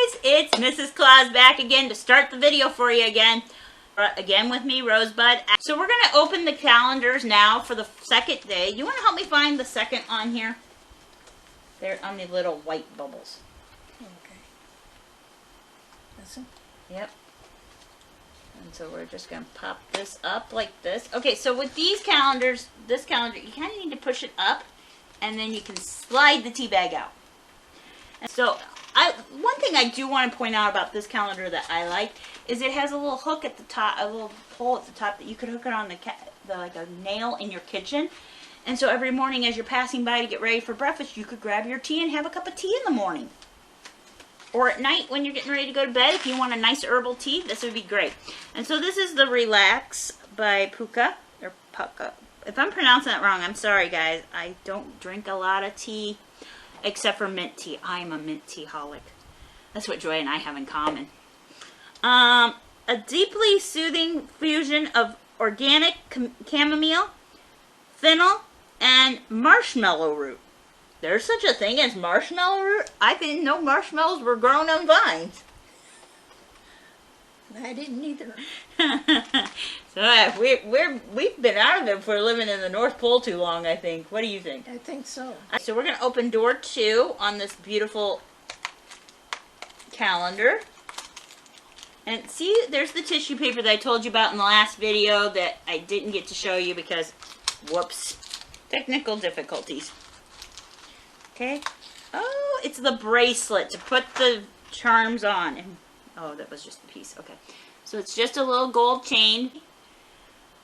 guys, it's Mrs. Claus back again to start the video for you again. Again with me, Rosebud. So we're going to open the calendars now for the second day. You want to help me find the second on here? They're on the little white bubbles. Okay. This one? Yep. And so we're just going to pop this up like this. Okay, so with these calendars, this calendar, you kind of need to push it up, and then you can slide the tea bag out. And so one thing I do want to point out about this calendar that I like is it has a little hook at the top, a little hole at the top that you could hook it on like a nail in your kitchen. And so every morning as you're passing by to get ready for breakfast, you could grab your tea and have a cup of tea in the morning. Or at night when you're getting ready to go to bed, if you want a nice herbal tea, this would be great. And so this is the Relax by Puka, or Puka. If I'm pronouncing that wrong, I'm sorry guys. I don't drink a lot of tea, except for mint tea. I'm a mint tea-holic. That's what Joy and I have in common. A deeply soothing fusion of organic chamomile, fennel, and marshmallow root. There's such a thing as marshmallow root? I didn't know marshmallows were grown on vines. I didn't either. So we've been out of it for living in the North Pole too long, I think. What do you think? I think so. So we're going to open door 2 on this beautiful calendar. And see, there's the tissue paper that I told you about in the last video that I didn't get to show you because, whoops, technical difficulties. Okay. Oh, it's the bracelet to put the charms on. And, oh, that was just a piece. Okay. So it's just a little gold chain.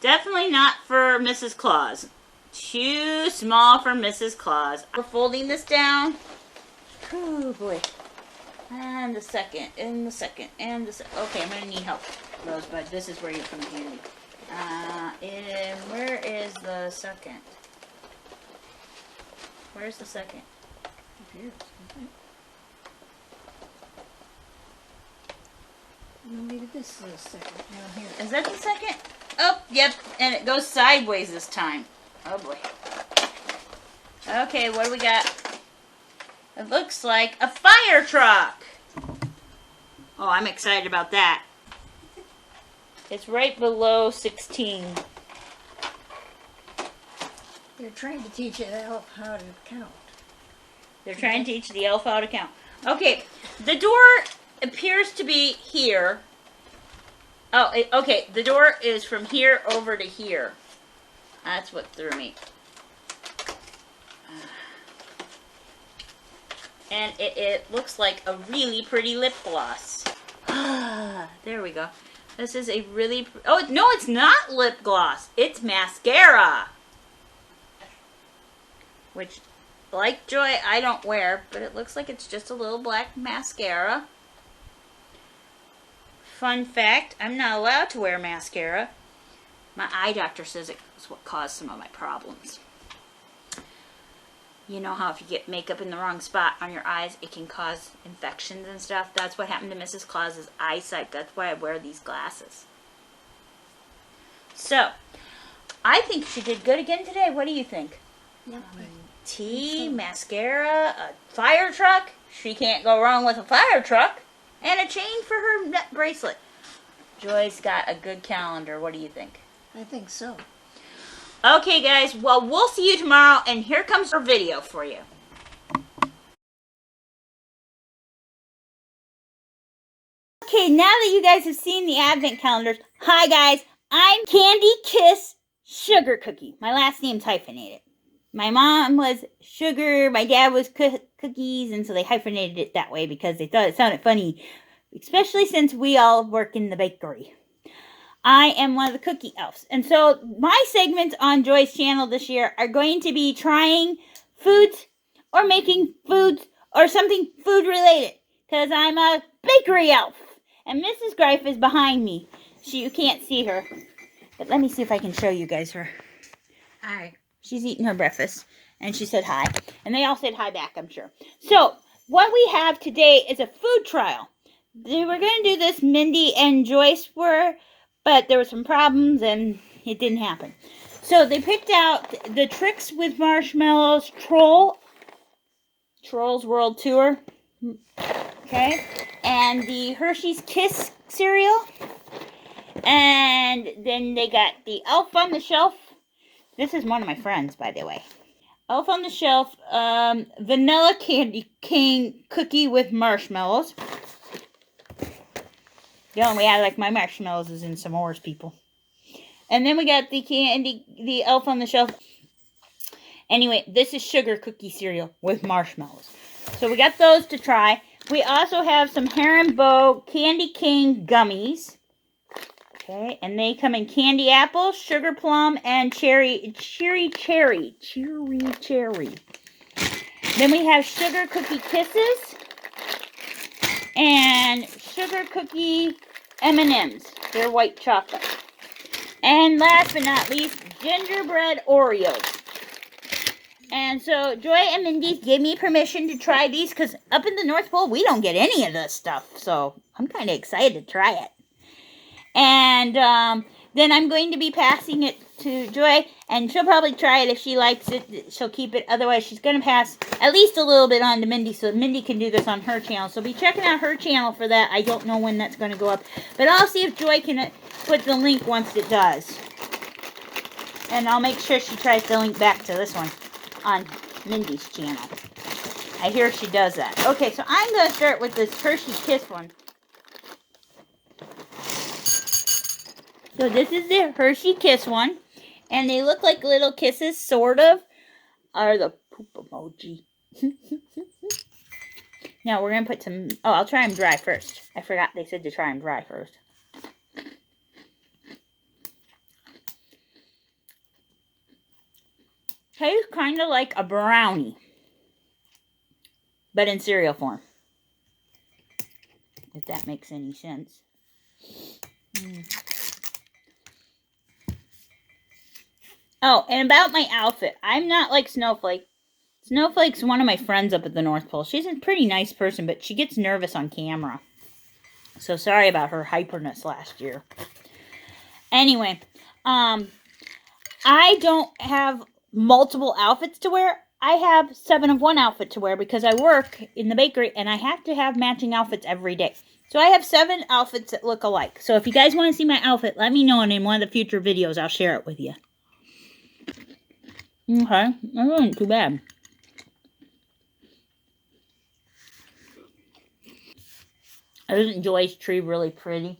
Definitely not for Mrs. Claus. Too small for Mrs. Claus. We're folding this down. Oh, boy. And the second, and the second, and the second. Okay, I'm going to need help, Rosebud. This is where you come in handy. And where is the second? Where's the second? Here. No, maybe this is the second. No, here. Is that the second? Oh, yep. And it goes sideways this time. Oh, boy. Okay, what do we got? It looks like a fire truck. Oh, I'm excited about that. It's right below 16. They're trying to teach the elf how to count. They're trying to teach the elf how to count. Okay, the door appears to be here. Oh, okay, the door is from here over to here. That's what threw me. And it looks like a really pretty lip gloss. There we go. This is a really... Oh, no, it's not lip gloss. It's mascara. Which, like Joy, I don't wear, but it looks like it's just a little black mascara. Fun fact, I'm not allowed to wear mascara. My eye doctor says it's what caused some of my problems. You know how if you get makeup in the wrong spot on your eyes, it can cause infections and stuff? That's what happened to Mrs. Claus's eyesight. That's why I wear these glasses. So, I think she did good again today. What do you think? Yep. Tea, mascara, a fire truck. She can't go wrong with a fire truck. And a chain for her bracelet. Joy's got a good calendar. What do you think? I think so. Okay, guys. Well, we'll see you tomorrow. And here comes our video for you. Okay, now that you guys have seen the advent calendars, hi guys. I'm Candy Kiss Sugar Cookie. My last name's hyphenated. My mom was Sugar, my dad was Cookies, and so they hyphenated it that way because they thought it sounded funny, especially since we all work in the bakery. I am one of the cookie elves, and so my segments on Joy's channel this year are going to be trying foods or making foods or something food related because I'm a bakery elf, and Mrs. Greif is behind me. You can't see her, but let me see if I can show you guys her. Hi. She's eating her breakfast, and she said hi. And they all said hi back, I'm sure. So, what we have today is a food trial. They were going to do this, Mindy and Joyce were, but there were some problems, and it didn't happen. So, they picked out the Tricks with Marshmallows Trolls World Tour. Okay? and the Hershey's Kiss cereal. And then they got the Elf on the Shelf. This is one of my friends, by the way. Elf on the Shelf, vanilla candy cane cookie with marshmallows. The only way I like my marshmallows is in s'mores, people. And then we got the Elf on the Shelf. Anyway, this is sugar cookie cereal with marshmallows. So we got those to try. We also have some Haribo candy cane gummies. Okay, and they come in candy apple, sugar plum, and cherry. Then we have sugar cookie kisses and sugar cookie M&Ms. They're white chocolate. And last but not least, gingerbread Oreos. And so Joy and Mindy gave me permission to try these because up in the North Pole, we don't get any of this stuff. So I'm kind of excited to try it. And then I'm going to be passing it to Joy, and she'll probably try it. If she likes it, she'll keep it. Otherwise, she's going to pass at least a little bit on to Mindy so Mindy can do this on her channel. So be checking out her channel for that. I don't know when that's going to go up, but I'll see if Joy can put the link once it does. And I'll make sure she tries to link back to this one on Mindy's channel. I hear she does that. Okay, so I'm going to start with this Hershey Kiss one. So this is the Hershey Kiss one. And they look like little kisses, sort of. Are the poop emoji. Now we're going to put some... Oh, I'll try them dry first. I forgot they said to try them dry first. Tastes kind of like a brownie. But in cereal form. If that makes any sense. Oh, and about my outfit. I'm not like Snowflake. Snowflake's one of my friends up at the North Pole. She's a pretty nice person, but she gets nervous on camera. So sorry about her hyperness last year. Anyway, I don't have multiple outfits to wear. I have 7 of 1 outfit to wear because I work in the bakery and I have to have matching outfits every day. So I have 7 outfits that look alike. So if you guys want to see my outfit, let me know, and in one of the future videos I'll share it with you. Okay, that wasn't too bad. Isn't Joy's tree really pretty?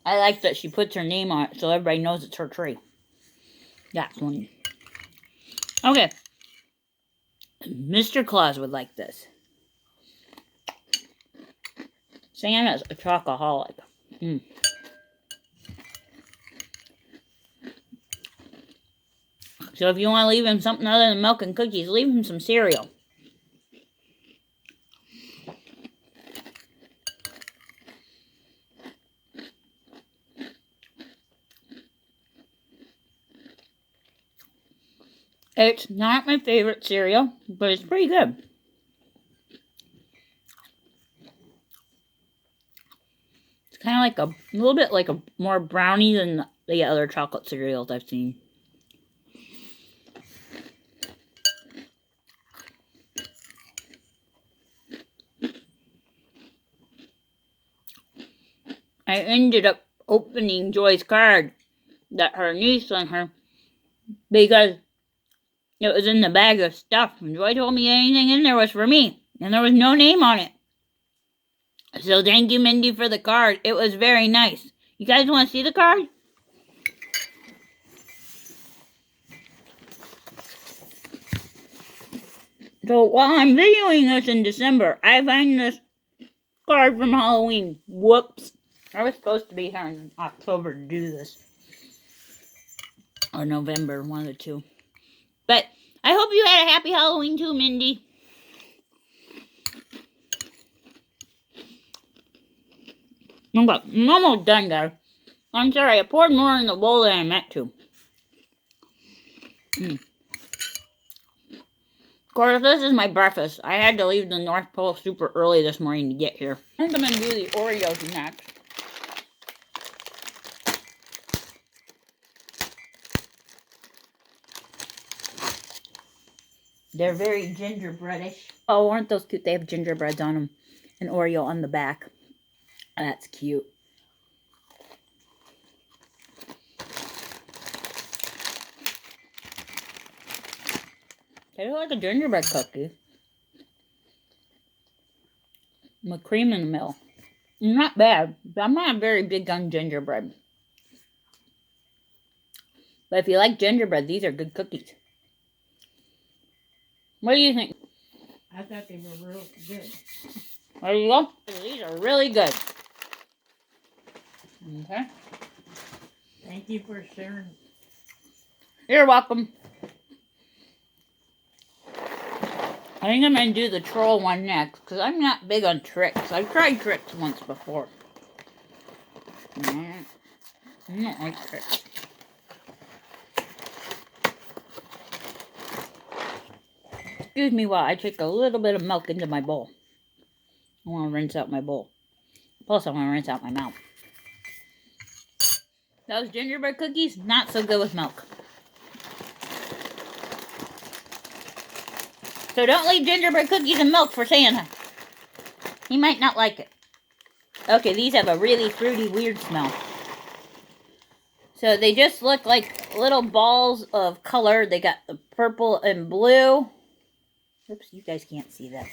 I like that she puts her name on it so everybody knows it's her tree. That's one. Okay. Mr. Claus would like this. Santa's a chocoholic. So if you want to leave him something other than milk and cookies, leave him some cereal. It's not my favorite cereal, but it's pretty good. It's kind of like a little bit like a more brownie than the other chocolate cereals I've seen. I ended up opening Joy's card that her niece sent her because it was in the bag of stuff. And Joy told me anything in there was for me. And there was no name on it. So thank you, Mindy, for the card. It was very nice. You guys want to see the card? So while I'm videoing this in December, I find this card from Halloween. Whoops. I was supposed to be here in October to do this. Or November, one of the two. But I hope you had a happy Halloween too, Mindy. Okay, I'm almost done, guys. I'm sorry, I poured more in the bowl than I meant to. Of course, this is my breakfast. I had to leave the North Pole super early this morning to get here. I'm going to do the Oreos next. They're very gingerbreadish. Oh, aren't those cute? They have gingerbreads on them. An Oreo on the back. That's cute. Tastes like a gingerbread cookie. With cream in the middle. Not bad, but I'm not very big on gingerbread. But if you like gingerbread, these are good cookies. What do you think? I thought they were real good. There you go. These are really good. Okay. Thank you for sharing. You're welcome. I think I'm going to do the troll one next, because I'm not big on tricks. I've tried tricks once before. I don't like tricks. Excuse me while I take a little bit of milk into my bowl. I want to rinse out my bowl. Plus, I want to rinse out my mouth. Those gingerbread cookies, not so good with milk. So don't leave gingerbread cookies and milk for Santa. He might not like it. Okay, these have a really fruity, weird smell. So they just look like little balls of color. They got the purple and blue. Oops, you guys can't see that.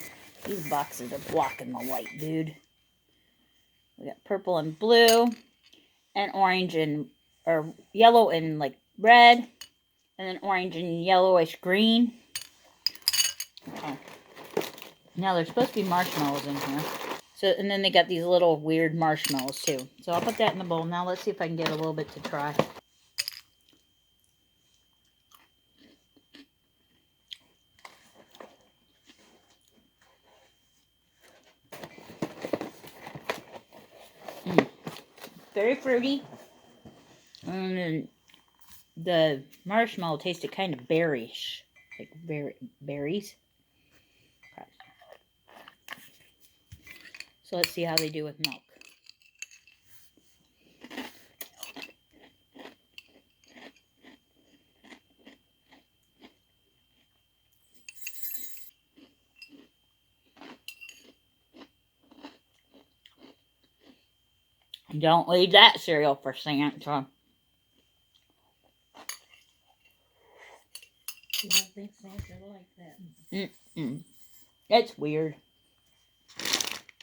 These boxes are blocking the light, dude. We got purple and blue, and orange and, or yellow and like red, and then orange and yellowish green. Oh. Now there's supposed to be marshmallows in here. So, and then they got these little weird marshmallows too. So I'll put that in the bowl. Now let's see if I can get a little bit to try. Very fruity. And then the marshmallow tasted kind of berryish. Like berries. Okay. So let's see how they do with milk. Don't leave that cereal for Santa. You don't think Santa like that? It's weird.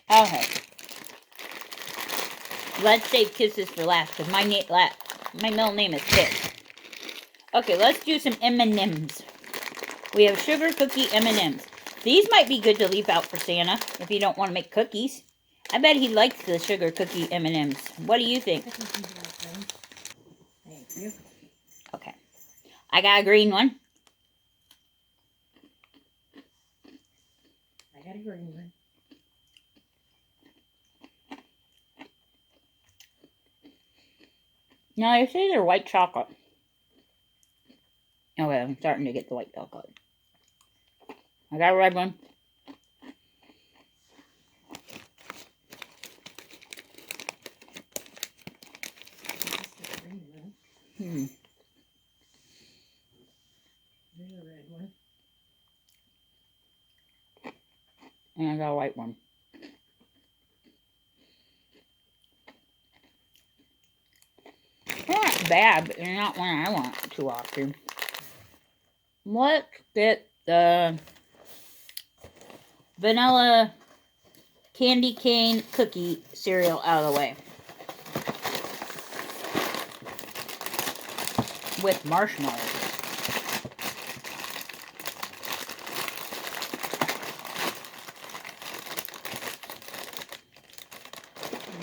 Okay. Let's save kisses for last, because my middle name is Kiss. Okay, let's do some M&Ms. We have sugar cookie M&Ms. These might be good to leave out for Santa, if you don't want to make cookies. I bet he likes the sugar cookie M&Ms. What do you think? Thank you. Okay. I got a green one. I got a green one. Now, they say they're white chocolate. Okay, I'm starting to get the white chocolate. I got a red one. That's the green one. There's a red one. And I got a white one. They're not bad, but they're not one I want too often. Let's get the vanilla candy cane cookie cereal out of the way. With marshmallows.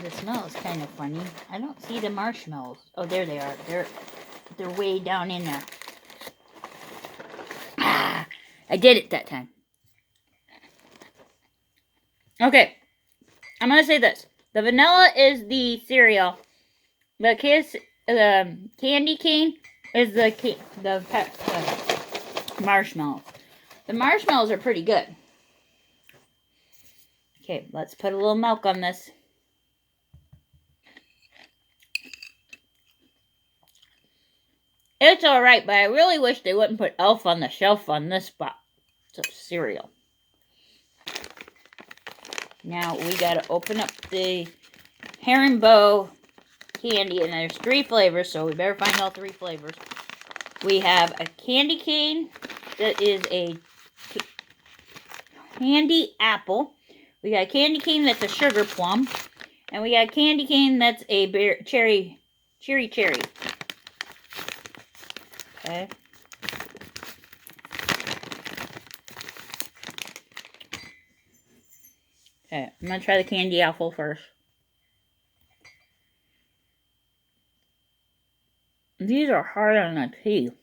The smell is kind of funny. I don't see the marshmallows. Oh, there they are. They're way down in there. Ah, I did it that time. Okay. I'm going to say this. The vanilla is the cereal. The candy cane is the marshmallow. The marshmallows are pretty good. Okay, let's put a little milk on this. It's alright, but I really wish they wouldn't put Elf on the Shelf on this box of cereal. Now we gotta open up the Herringbone candy, and there's 3 flavors, so we better find all 3 flavors. We have a candy cane that is a candy apple. We got a candy cane that's a sugar plum. And we got a candy cane that's a cherry. Okay. Okay, I'm going to try the candy apple first. These are hard on the teeth.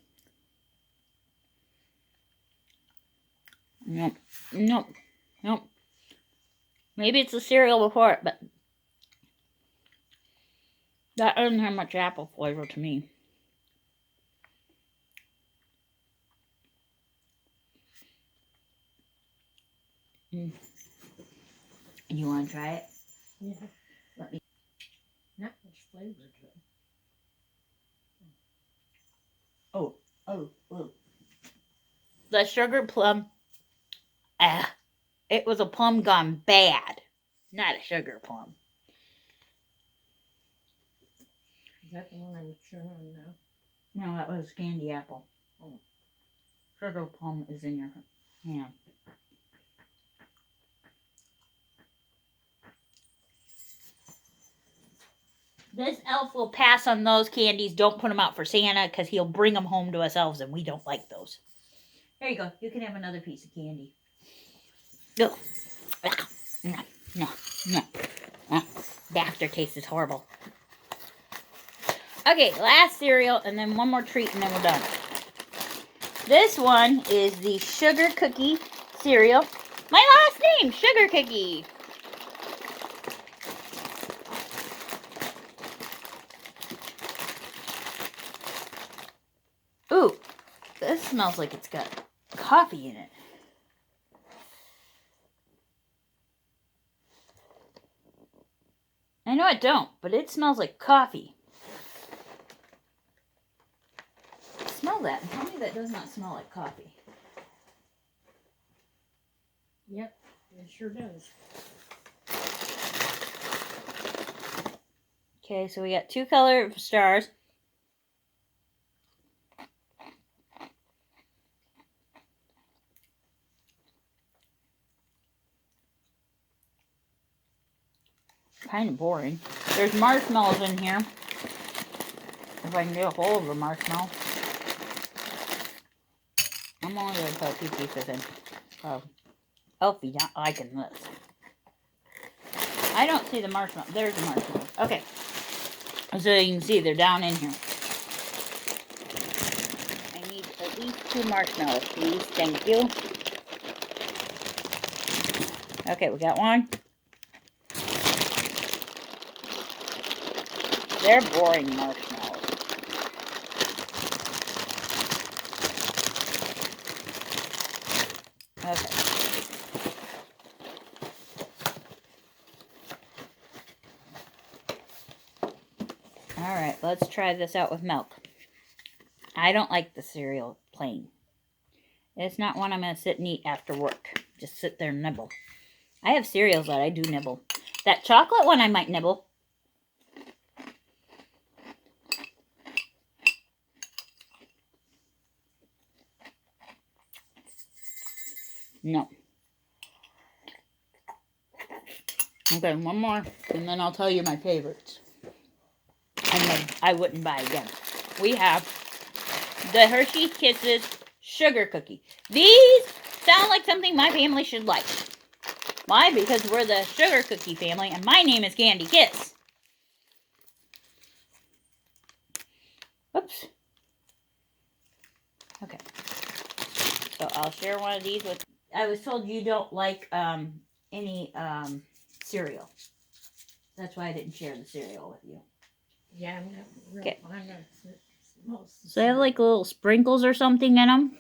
Nope. Maybe it's the cereal before it, but that doesn't have much apple flavor to me. You want to try it? Yeah. Let me. Not much flavor to it. Oh. The sugar plum. It was a plum gone bad, not a sugar plum. Is that the one I'm chewing on now? No, that was candy apple. Oh. Sugar plum is in your hand. This elf will pass on those candies. Don't put them out for Santa because he'll bring them home to us elves and we don't like those. There you go. You can have another piece of candy. Go. No. The aftertaste is horrible. Okay, last cereal and then one more treat and then we're done. This one is the Sugar Cookie cereal. My last name, Sugar Cookie. Ooh, this smells like it's got coffee in it. I know it don't, but it smells like coffee. Smell that and tell me that does not smell like coffee. Yep, it sure does. Okay, so we got 2 color stars. Kind of boring. There's marshmallows in here. If I can get a hold of a marshmallow. I'm only going to put a few pieces in. Oh, Elfie not liking this. I don't see the marshmallow. There's the marshmallow. Okay. So you can see they're down in here. I need at least 2 marshmallows, please. Thank you. Okay, we got one. They're boring marshmallows. Okay. Alright, let's try this out with milk. I don't like the cereal plain. It's not one I'm going to sit and eat after work. Just sit there and nibble. I have cereals that I do nibble. That chocolate one I might nibble. No. Okay, one more, and then I'll tell you my favorites. And then I wouldn't buy again. We have the Hershey Kisses Sugar Cookie. These sound like something my family should like. Why? Because we're the Sugar Cookie family, and my name is Candy Kiss. Oops. Okay. So I'll share one of these with... I was told you don't like any cereal. That's why I didn't share the cereal with you. Yeah, I'm not real Okay. fond of it. Most So they have like little sprinkles or something in them.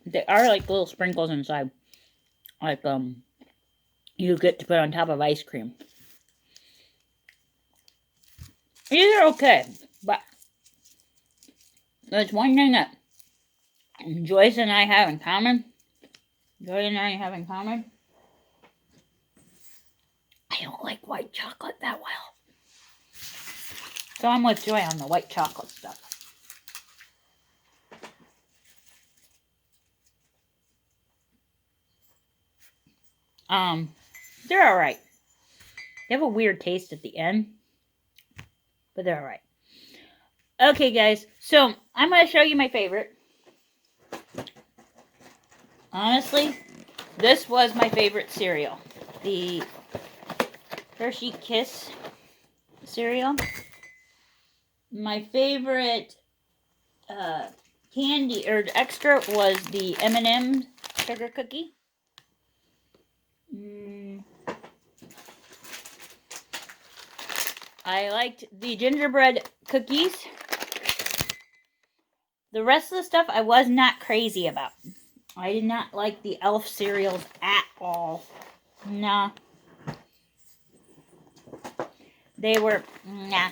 They are like little sprinkles inside. Like you get to put on top of ice cream. These are okay, but there's one thing that Joyce and I have in common. Joy and I have in common. I don't like white chocolate that well. So I'm with Joy on the white chocolate stuff. They're alright. They have a weird taste at the end. But they're alright. Okay, guys. So, I'm going to show you my favorite. Honestly, this was my favorite cereal. The Hershey Kiss cereal. My favorite candy or extra was the M&M sugar cookie. I liked the gingerbread cookies. The rest of the stuff I was not crazy about. I did not like the Elf cereals at all. Nah. They were, nah.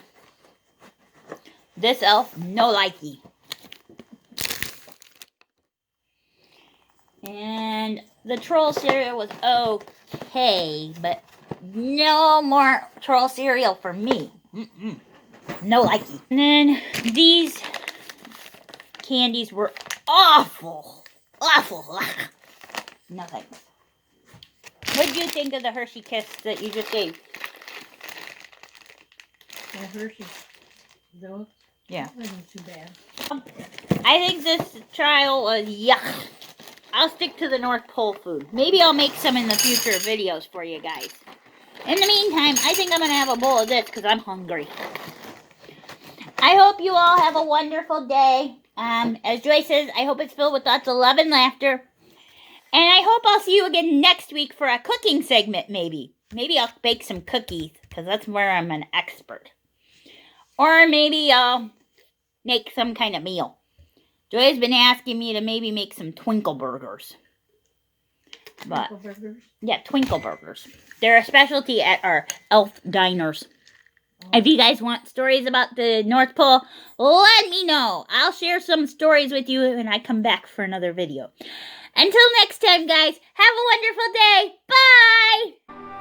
This Elf, no likey. And the Troll cereal was okay, but no more Troll cereal for me. No likey. And then these candies were awful. Awful. Nothing. What did you think of the Hershey Kiss that you just gave? The Hershey. Those? Yeah. Wasn't too bad. I think this trial was yuck. I'll stick to the North Pole food. Maybe I'll make some in the future videos for you guys. In the meantime, I think I'm going to have a bowl of this because I'm hungry. I hope you all have a wonderful day. As Joy says, I hope it's filled with lots of love and laughter. And I hope I'll see you again next week for a cooking segment, maybe. Maybe I'll bake some cookies because that's where I'm an expert. Or maybe I'll make some kind of meal. Joy's been asking me to maybe make some Twinkle Burgers. But, Twinkle burgers? Yeah, Twinkle Burgers. They're a specialty at our Elf diners. If you guys want stories about the North Pole, let me know. I'll share some stories with you when I come back for another video. Until next time, guys, have a wonderful day. Bye!